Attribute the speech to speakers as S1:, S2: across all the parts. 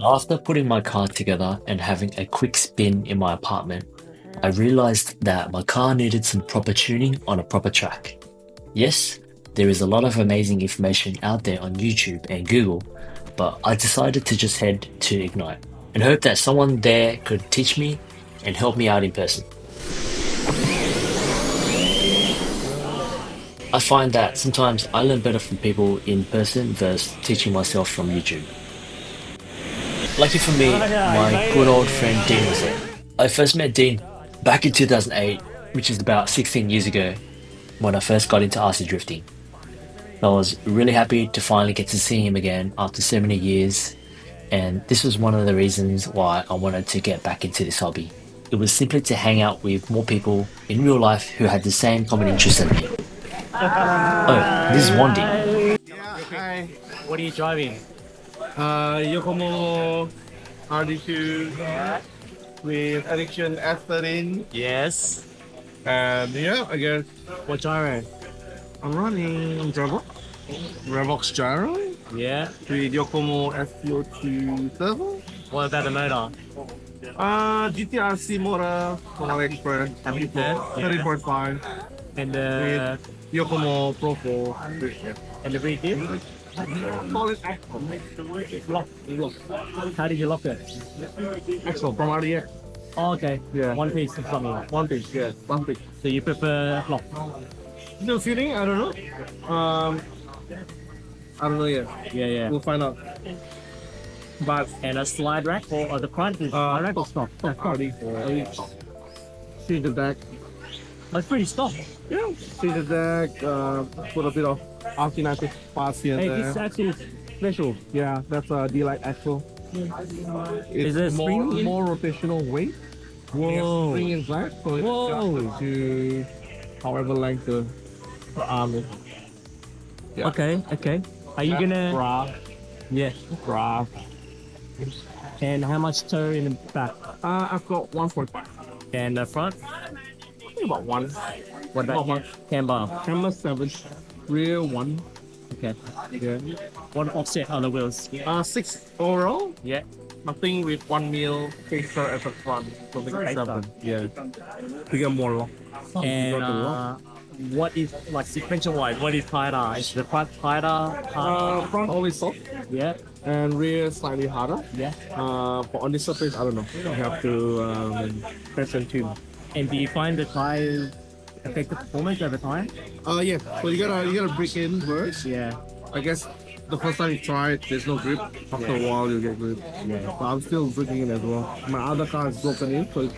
S1: After putting my car together and having a quick spin in my apartment, I realized that my car needed some proper tuning on a proper track. Yes, there is a lot of amazing information out there on YouTube and Google, but I decided to just head to Ignite and hope that someone there could teach me and help me out in person. I find that sometimes I learn better from people in person versus teaching myself from YouTube. Lucky for me, my good old friend Dean was there. I first met Dean back in 2008, which is about 16 years ago, when I first got into RC drifting. I was really happy to finally get to see him again after so many years, and this was one of the reasons why I wanted to get back into this hobby. It was simply to hang out with more people in real life who had the same common interests as me. Oh, this is Wandy.
S2: Yeah, hi.
S3: What are you driving?
S2: Yokomo RD2 with addiction S13.
S3: Yes.
S2: And yeah, I guess
S3: What gyro?
S2: I'm running Servo. Revox Gyro
S3: Yeah.
S2: with Yokomo SPO2 Servo.
S3: What about the motor?
S2: GTRC motor from AliExpress.
S3: Yeah.
S2: 30.5
S3: And
S2: with Yokomo Pro 4.
S3: and the rear diff?
S2: Solid axle. Lock.
S3: How did you lock it?
S2: Axle from RDX.
S3: Oh, okay.
S2: Yeah.
S3: One piece or something.
S2: One piece, yeah. One piece.
S3: So you prefer lock?
S2: Still feeling? I don't know. I don't know yet.
S3: Yeah.
S2: We'll find out. But
S3: And a slide rack or the front is slide rack or stock?
S2: already see the deck.
S3: Oh, it's pretty stock.
S2: Yeah, see the deck. Put a bit of alternative parts here
S3: Hey,
S2: and
S3: this
S2: there.
S3: actually is special.
S2: Yeah, that's a D-Light axle.
S3: Is there a spring in?
S2: more rotational weight?
S3: Whoa.
S2: Spring inside, so it's
S3: Whoa.
S2: adjusted to however length the arm is. Yeah.
S3: Okay. Are you gonna?
S2: Bra,
S3: Yeah.
S2: bra.
S3: And how much toe in the back?
S2: I've got 1.5.
S3: And the front?
S2: About one.
S3: What about
S2: Not much.
S3: camber?
S2: Camera 7, rear 1.
S3: Okay.
S2: Yeah.
S3: One offset on the wheels.
S2: 6 overall.
S3: Yeah.
S2: Nothing with 1 mil fixer at the front. Something like 7. Yeah. To get more lock.
S3: And
S2: Got the lock.
S3: what is like sequential wise? What is tighter? Is the front tighter?
S2: Front always soft
S3: Yeah.
S2: and rear slightly harder.
S3: Yeah.
S2: But on this surface, I don't know. You have to press and tune.
S3: And do you find the tires affect the performance over time?
S2: Yeah. So you gotta break in first.
S3: Yeah.
S2: I guess the first time you try it, there's no grip. After a while, you get grip.
S3: Yeah.
S2: But I'm still breaking in as well. My other car is broken in, so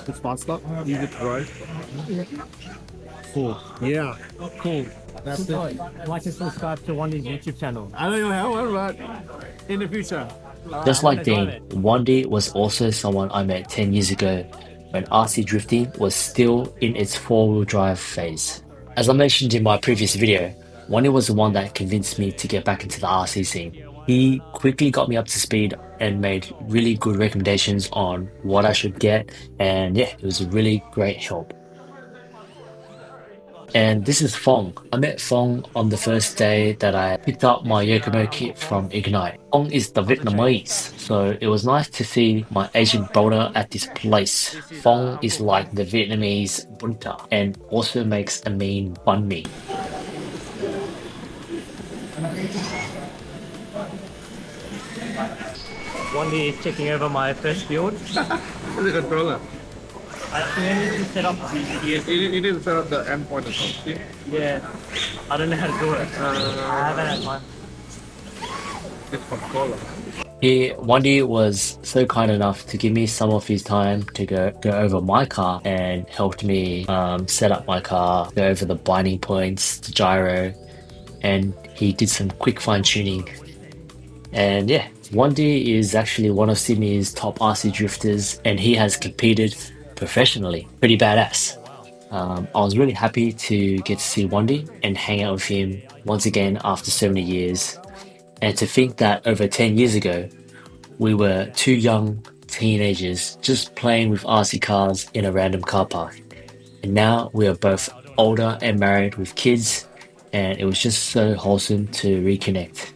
S2: it's faster, easy to drive.
S3: Cool.
S2: Yeah.
S3: Cool.
S2: That's it.
S3: Like and subscribe to one of his YouTube channel.
S2: I don't even have one, but in the future.
S1: Just like Dean, Wandy was also someone I met 10 years ago when RC drifting was still in its four-wheel drive phase. As I mentioned in my previous video, Wandy was the one that convinced me to get back into the RC scene. He quickly got me up to speed and made really good recommendations on what I should get, and yeah, it was a really great help. And this is Fong. I met Fong on the first day that I picked up my Yokomo kit from Ignite. Fong is the Vietnamese, so it was nice to see my Asian brother at this place. Fong is like the Vietnamese bunta and also makes a mean banh mi.
S3: One day is checking over my first build.
S2: It's a controller.
S3: I think I need to set up the
S2: You need to set up the endpoint or something.
S3: yeah. I don't know how to do it. I haven't had time.
S2: It's controller.
S1: Wandy was so kind enough to give me some of his time to go over my car and helped me set up my car, go over the binding points, the gyro, and he did some quick fine tuning. And yeah, Wandy is actually one of Sydney's top RC drifters, and he has competed professionally. Pretty badass. I was really happy to get to see Wandy and hang out with him once again after so many years. And to think that over 10 years ago, we were two young teenagers just playing with RC cars in a random car park. And now we are both older and married with kids, and it was just so wholesome to reconnect.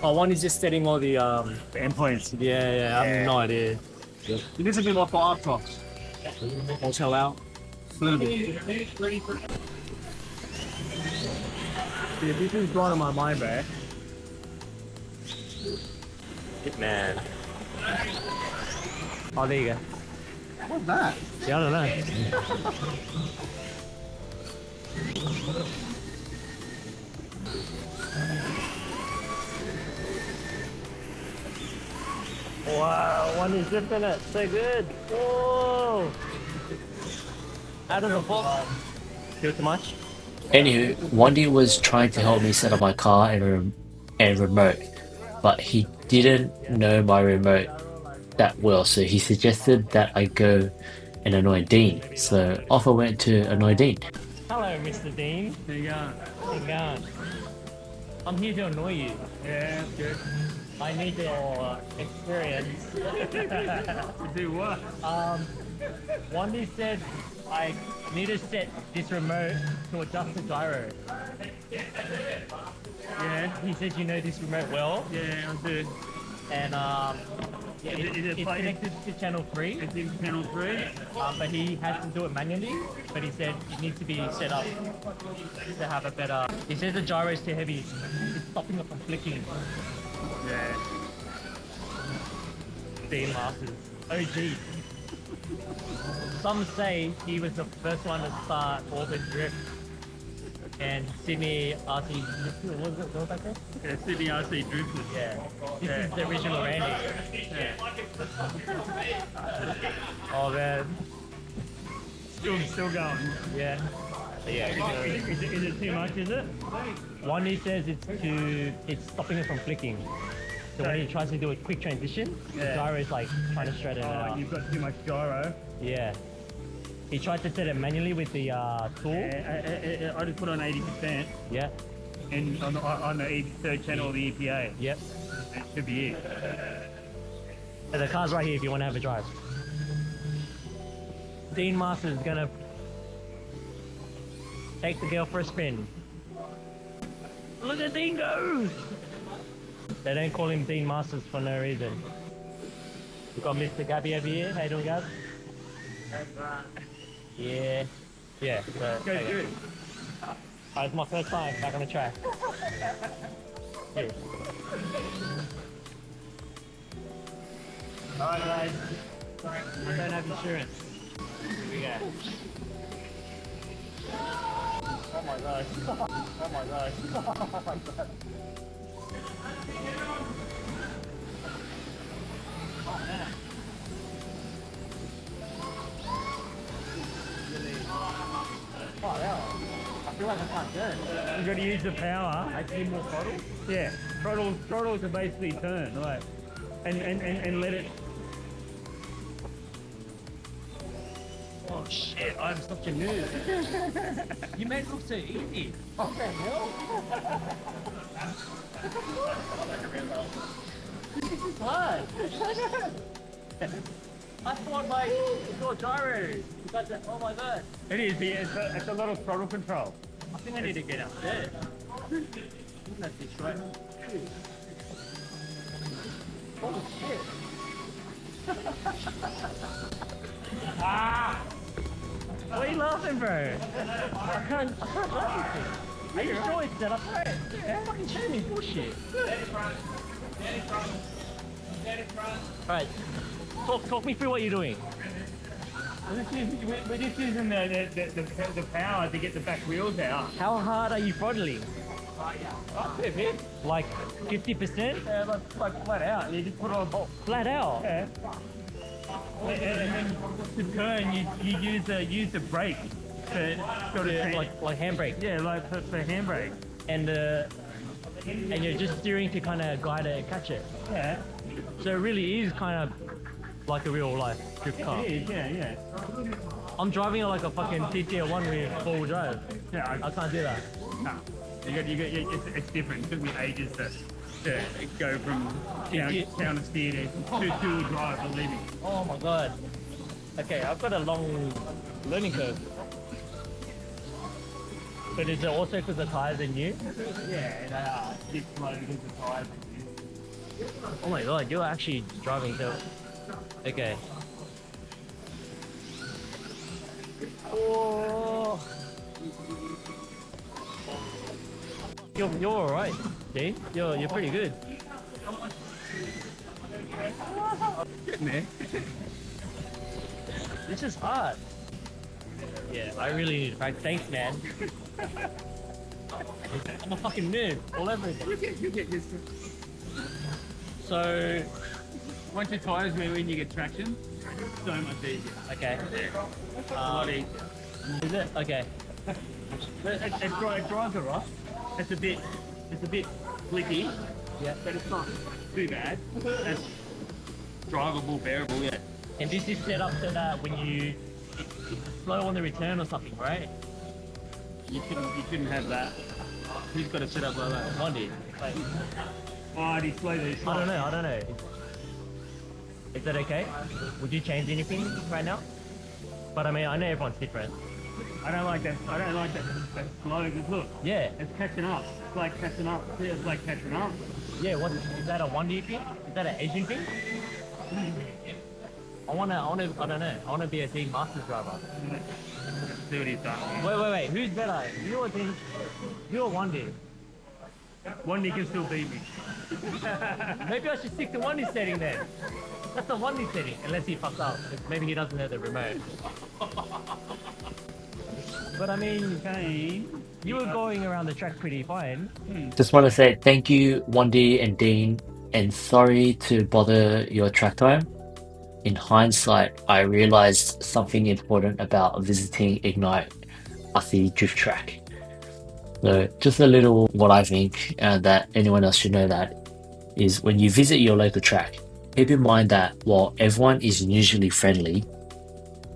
S3: Oh, one is just setting all the
S2: endpoints.
S3: Yeah, I have no idea.
S2: This would be more for Arcross.
S3: I'll chill out.
S2: A little bit.
S3: Yeah, this is going on my mind, bro. Man. Oh, there you go.
S2: What's that?
S3: Yeah, I don't know. Wow, one is ripping it. So good. Whoa. Out of the box. Feel too much?
S1: Anywho, Wandy was trying to help me set up my car and remote, but he didn't know my remote that well, so he suggested that I go and annoy Dean. So off I went to annoy Dean.
S3: Hello, Mr. Dean.
S2: There you go.
S3: How you going? I'm here to annoy you.
S2: Yeah, that's good.
S3: I need your experience.
S2: To do what?
S3: Wandy said I need to set this remote to adjust the gyro.
S2: Yeah.
S3: He said you know this remote well,
S2: Yeah, I do.
S3: and yeah, it's connected to channel 3,
S2: It's in panel 3.
S3: but he has to do it manually. But he said it needs to be set up to have a better. He says the gyro is too heavy. It's stopping it from flicking.
S2: Yeah.
S3: Dean Masters. OG. Some say he was the first one to start orbit drift. And Sydney RC, what was it back there?
S2: Yeah, Sydney RC Drifters.
S3: Yeah. This is the original Randy.
S2: Yeah.
S3: Oh man.
S2: Still going.
S3: Yeah. Yeah.
S2: Is it too much, is it?
S3: One he says it's stopping it from flicking. So when he tries to do a quick transition, the gyro is like trying to straighten it out.
S2: You've got too much gyro.
S3: Yeah. He tried to set it manually with the tool.
S2: I just put on 80%.
S3: Yeah.
S2: And on the 83rd channel of the EPA.
S3: Yep.
S2: That should be it.
S3: So the car's right here if you want to have a drive. Dean Masters is gonna take the girl for a spin. Look at Dean go! They don't call him Dean Masters for no reason. We've got Mr. Gabby over here. How you doing, Gab? Yeah. Yeah. So,
S2: Go good.
S3: it's my first time back on the track. Yeah. Alright guys. I don't have insurance. Here we go. Oh my gosh. Oh my gosh. Oh my god. Oh man. Oh yeah. I feel like I can't turn.
S2: You've got to use the power.
S3: I need more throttle.
S2: Yeah. Throttle to basically turn, like, and let it.
S3: Oh shit, I'm such a noob. You made it look so easy. What the hell? This is hard. I thought like it's all gyro. Oh my god.
S2: It is. Yeah, it's a lot of throttle control.
S3: I think I need to get out there. That's this right. Holy shit. Ah! What are you laughing, bro? I can't laugh with it. Are you sure it's set up right? Yeah. Fucking show me bullshit. Alright. Talk me through what you're doing.
S2: We're just using the power to get the back wheels out.
S3: How hard are you throttling?
S2: A bit.
S3: Like 50%?
S2: Yeah, like flat out. You just put it on.
S3: Oh, flat out?
S2: Yeah. And then to turn, you use the brake to sort of
S3: Like handbrake.
S2: yeah, like for handbrake.
S3: And you're just steering to kind of guide it and catch it.
S2: Yeah.
S3: So it really is kind of like a real life drift car.
S2: It is. Yeah.
S3: I'm driving it like a fucking TT1 with 4-wheel drive.
S2: Yeah.
S3: I can't do that.
S2: No. It's different. It took me ages to go from counter steer to two-wheel drive. Believe me.
S3: Oh my god. Okay, I've got a long learning curve. But is it also because the tires are new?
S2: Yeah, they are. It's slow because the tires are new.
S3: Oh my god, you're actually driving so... Okay. Oh. You're alright, Dean. You're pretty good.
S2: Getting there.
S3: This is hard. Yeah, I really need to practice. Thanks, man. I'm a fucking noob all over again.
S2: You get used to it.
S3: So,
S2: Once your tires move in, you get traction. So much easier.
S3: okay.
S2: A lot easier.
S3: Is it? Okay.
S2: It drives alright. It's a bit flicky,
S3: Yeah.
S2: but it's not too bad. It's drivable, bearable, yeah.
S3: And this is set up so that when it's slow on the return or something, right?
S2: You shouldn't have that. He's got to set up like that.
S3: Monday. Like,
S2: Oh, he's slow there.
S3: I don't know. Is that okay? Would you change anything right now? But I mean, I know everyone's different.
S2: I don't like that. That slow. Just look.
S3: Yeah.
S2: It's catching up. It's like catching up. See, it's like catching up.
S3: Yeah, what is that a 1D thing? Is that an Asian thing? I don't know. I wanna be a Dean Masters driver.
S2: See what he's done.
S3: Wait. Who's better? You or Dean? You or 1D?
S2: One can still beat me.
S3: Maybe I should stick to 1D setting then. That's the 1D setting, unless he fucks up. Maybe he doesn't know the remote. But I mean,
S2: Okay.
S3: you were going around the track pretty fine.
S1: Just want to say thank you, 1D and Dean, and sorry to bother your track time. In hindsight, I realized something important about visiting Ignite RC Drift Track. So just a little what I think that anyone else should know that is when you visit your local track, keep in mind that while everyone is usually friendly,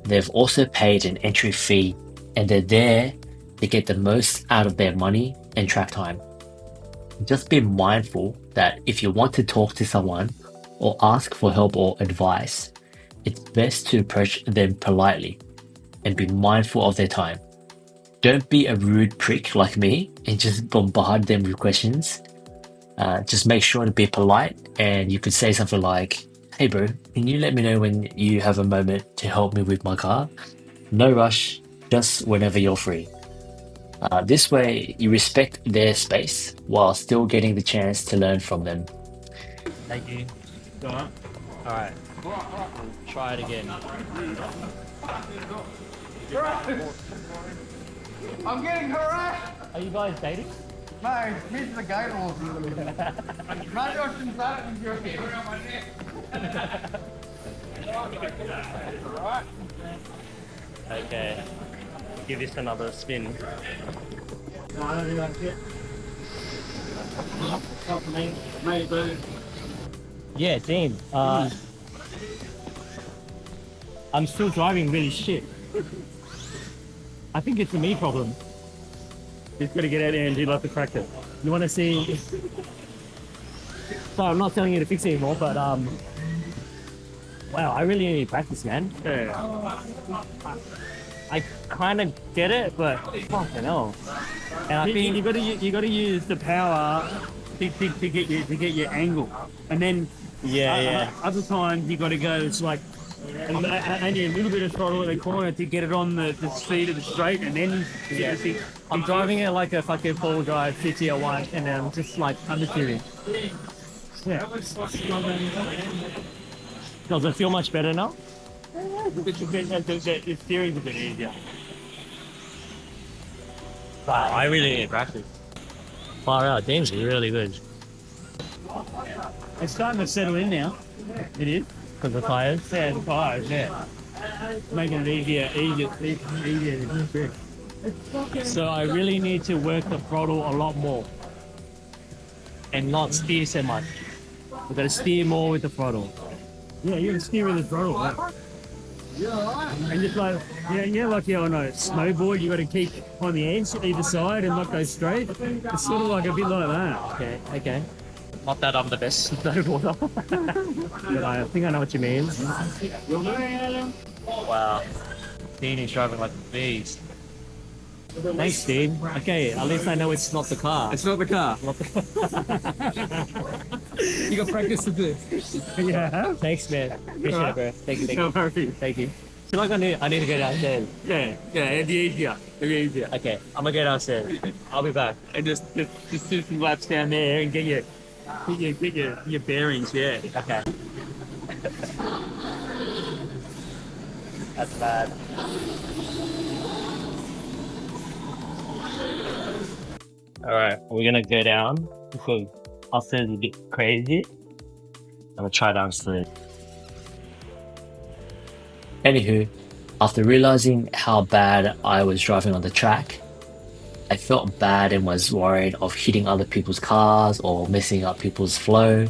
S1: they've also paid an entry fee and they're there to get the most out of their money and track time. Just be mindful that if you want to talk to someone or ask for help or advice, it's best to approach them politely and be mindful of their time. Don't be a rude prick like me and just bombard them with questions. Just make sure to be polite, and you could say something like, "Hey bro, can you let me know when you have a moment to help me with my car? No rush, just whenever you're free." This way, you respect their space while still getting the chance to learn from them.
S3: Thank you.
S2: Alright.
S3: Alright. Try it again.
S4: I'm getting harassed!
S3: Are you guys dating?
S4: No, here's the gate laws. Maybe I shouldn't say it you're around my neck.
S3: Okay. Give this another spin.
S2: No, I don't think that's it. Not for me. Maybe.
S3: Yeah, Dean. I'm still driving really shit. I think it's a me problem.
S2: He's got to get out there and do like the practice.
S3: You want to see? So I'm not telling you to fix it anymore, but wow, I really need to practice, man.
S2: Yeah.
S3: I kind of get it, but fucking hell. And I think
S2: You got to use the power to get your angle, and then
S3: yeah.
S2: other times you got to go. It's like and a little bit of throttle in the corner to get it on the speed of the straight, and then
S3: Yeah. I'm driving it like a fucking full drive 5001, and then I'm just like undershooting.
S2: Yeah.
S3: Does it feel much better now?
S2: The steering's a bit easier.
S3: Wow, I really need practice. Far out, Dean's really good.
S2: It's starting to settle in now. It is.
S3: Because the tires?
S2: Yeah, the tires, yeah. Making it easier to grip.
S3: So I really need to work the throttle a lot more. And not steer so much. We've got to steer more with the throttle.
S2: Yeah, you can steer with the throttle. Right? And just like, like on a snowboard, you got to keep on the edge either side and not go straight. It's sort of like a bit like that.
S3: Okay. Not that I'm the best snowboarder. But I think I know what you mean. Wow. Dean is driving like a beast. Thanks, Dean. Okay, at least I know it's not the car.
S2: It's not the car.
S3: Not the
S2: You got practice to do.
S3: Yeah. Thanks, man. Appreciate it, bro. Thank you, thank
S2: No
S3: you.
S2: worries.
S3: Thank you. I feel like I need to go downstairs.
S2: Yeah, it'd be easier. It'd be easier.
S3: Okay, I'm gonna go downstairs. I'll be back.
S2: And just do some laps down there and get your bearings, yeah.
S3: Okay. That's bad. Alright, we're gonna go down because upstairs is a bit crazy. I'm gonna try downstairs.
S1: Anywho, after realizing how bad I was driving on the track, I felt bad and was worried of hitting other people's cars or messing up people's flow.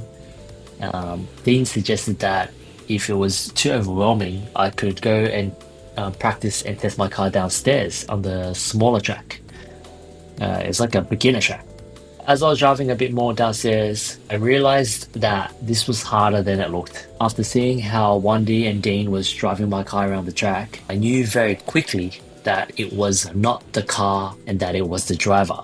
S1: Dean suggested that if it was too overwhelming, I could go and practice and test my car downstairs on the smaller track. It's like a beginner track. As I was driving a bit more downstairs, I realized that this was harder than it looked. After seeing how Wandy and Dean was driving my car around the track, I knew very quickly that it was not the car and that it was the driver.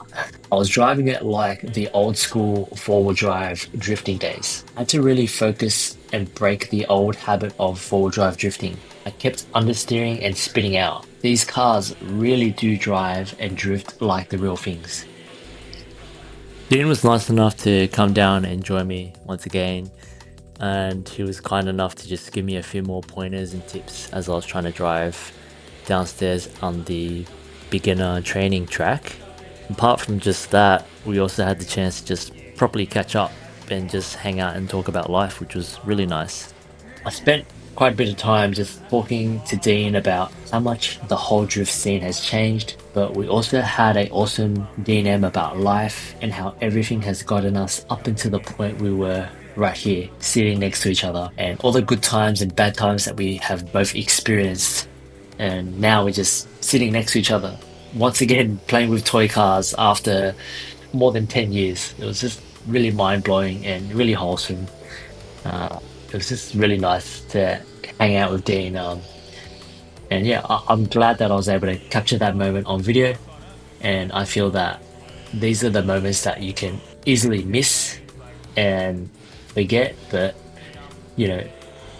S1: I was driving it like the old school four-wheel drive drifting days. I had to really focus and break the old habit of four-wheel drive drifting. I kept understeering and spinning out. These cars really do drive and drift like the real things. Dean was nice enough to come down and join me once again, and he was kind enough to just give me a few more pointers and tips as I was trying to drive downstairs on the beginner training track. Apart from just that, we also had the chance to just properly catch up and just hang out and talk about life, which was really nice. I spent quite a bit of time just talking to Dean about how much the whole drift scene has changed, but we also had an awesome D&M about life and how everything has gotten us up until the point we were right here, sitting next to each other, and all the good times and bad times that we have both experienced. And now we're just sitting next to each other, once again playing with toy cars after more than 10 years. It was just really mind-blowing and really wholesome. It was just really nice to hang out with Dean. And yeah, I'm glad that I was able to capture that moment on video. And I feel that these are the moments that you can easily miss and forget. But, you know,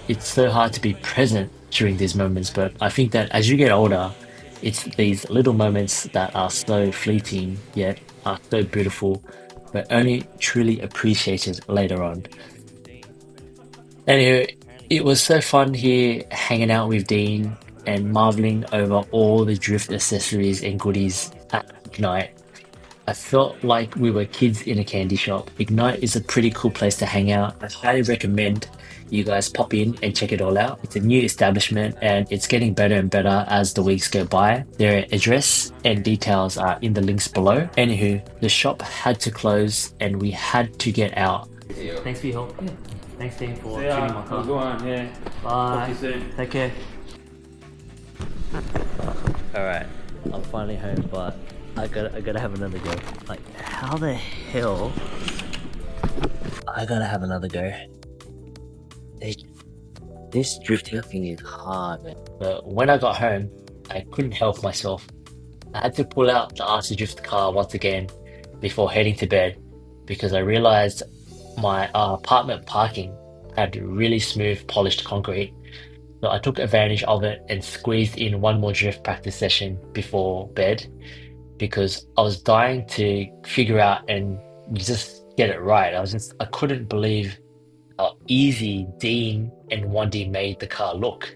S1: it's so hard to be present during these moments. But I think that as you get older, it's these little moments that are so fleeting yet are so beautiful, but only truly appreciated later on. Anyway, it was so fun here hanging out with Dean and marveling over all the drift accessories and goodies at Ignite. I felt like we were kids in a candy shop. Ignite is a pretty cool place to hang out. I highly recommend you guys pop in and check it all out. It's a new establishment and it's getting better and better as the weeks go by. Their address and details are in the links below. Anywho, the shop had to close and we had to get out. Thanks for your help. Thanks, Dean, for tuning my car.
S2: Go on, yeah.
S1: Bye.
S2: Talk to you soon.
S1: Take care. Alright, I'm finally home, but I gotta have another go. Like, how the hell? I gotta have another go. This drifting thing is hard, man. But when I got home, I couldn't help myself. I had to pull out the RC Drift car once again before heading to bed because I realized my apartment parking had really smooth polished concrete. So I took advantage of it and squeezed in one more drift practice session before bed because I was dying to figure out and just get it right. I couldn't believe how easy Dean and Wandy made the car look.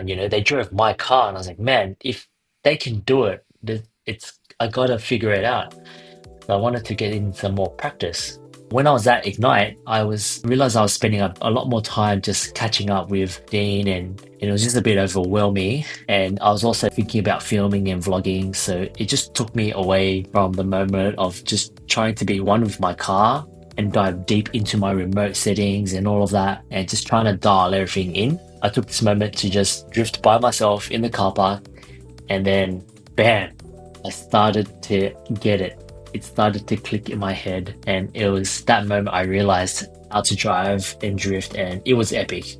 S1: You know, they drove my car and I was like, man, if they can do it, I gotta figure it out. So I wanted to get in some more practice. When I was at Ignite, I realized I was spending a lot more time just catching up with Dean and it was just a bit overwhelming. And I was also thinking about filming and vlogging. So it just took me away from the moment of just trying to be one with my car and dive deep into my remote settings and all of that and just trying to dial everything in. I took this moment to just drift by myself in the car park and then bam, I started to get it. It started to click in my head and it was that moment I realized how to drive and drift and it was epic.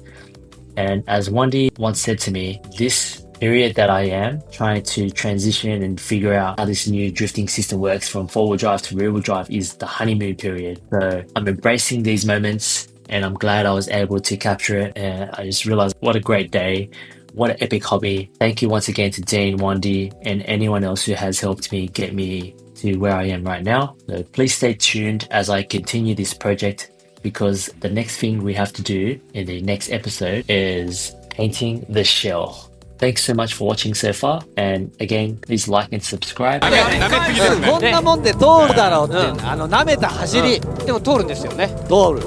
S1: And as Wandy once said to me, this period that I am, trying to transition and figure out how this new drifting system works from four-wheel drive to rear-wheel drive is the honeymoon period. So I'm embracing these moments and I'm glad I was able to capture it. And I just realized what a great day. What an epic hobby. Thank you once again to Dean, Wandy, and anyone else who has helped me get me to where I am right now. So please stay tuned as I continue this project, because the next thing we have to do in the next episode is painting the shell. Thanks so much for watching so far, and again, please like and subscribe.
S5: こんなもんで通るだろうって、舐めた走りでも通るんですよね。通る。